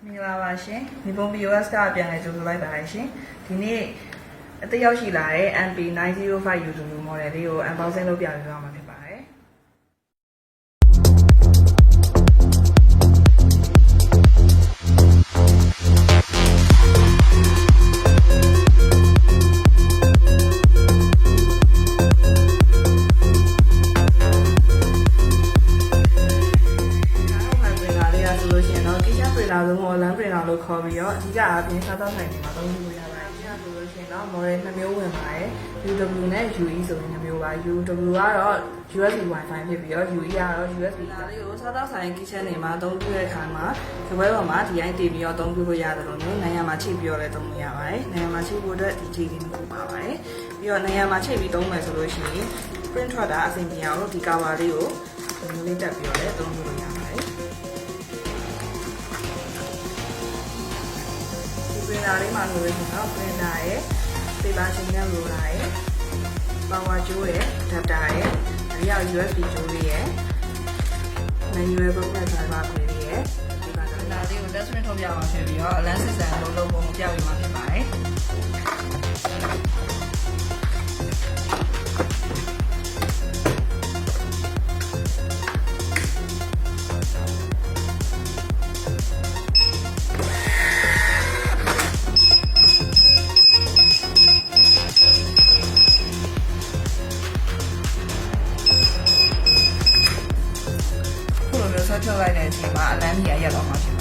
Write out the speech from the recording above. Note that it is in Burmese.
Mingalarရှင် Nippon POS ကပြန်လဲကြိုဆိုလိုက်ပါတယ်ရှင်ဒီနေ့အသက်ရောက်ရှိလာတဲ့ MP905 YouTube model လေးကို unboxing လုပ်ပြပေးသွားမှာဖြစ်ပါတယ်လာဆုံးတော့လမ်းပြင်အောင်လို့ခေါ်ပြီးတော့အဓိကအပြင်စားတော့ဆိုင်တွေမှာသုံးလို့ရပါတယ်။ဒီကဆိုလို့ရှိရင်တော့ model 2မျိုးဝင်ပါတယ်။ UW နဲ့ UE ဆိုတဲ့2မျိုးပါ။ UW ကတော့ USB Wi-Fi ဖြစ်ပြီးတော့ UE ကတော့ USB ဒါလေးကိုစားတော့ဆိုင် kitchen တွေမှာသုံးပြီးတဲ့အခါမှာဒီဘက်ပေါ်မှာဒီတိုင်းတင်ပြီးတော့သုံးပြီးလို့ရတယ်လို့မျိုးနိုင်ရမှာချိတ်ပြီးတော့လည်းသုံးလို့ရပါတယ်။နိုင်ရမှာချိတ်ဖို့အတွက်ဒီချိတ်လေးမျိုးပါပါတယ်။ပြီးတော့နိုင်ရမှာချိတ်ပြီးသုံးမယ်ဆိုလို့ရှိရင် print ထွက်တာအဆင်ပြေအောင်လို့ဒီ cover လေးကိုဒီလိုလေးတက်ပြီးတော့လည်းသုံးလို့ရပါတယ်။ printer လေးမှာလို့ဆိုတော့ printer ရဲ့ paper ရှင်နဲ့ roller ရဲ့ power ကြိုးရဲ့ adapter ရဲ့အရာ USB ကြိုးလေးရဲ့ manual program driver လေးရဲ့ဒီပါ printer လေးကို test print ထုတ်ပြအောင်ဖြစ်ပြီးတော့ lens system လုံးပုံပြပေးမှာဖြစ်ပါတယ်ဆက်ထုတ်လိုက်တဲ့အချိန်မှာအလန်းကြီးရက်တော့မှာဖြစ်ပါ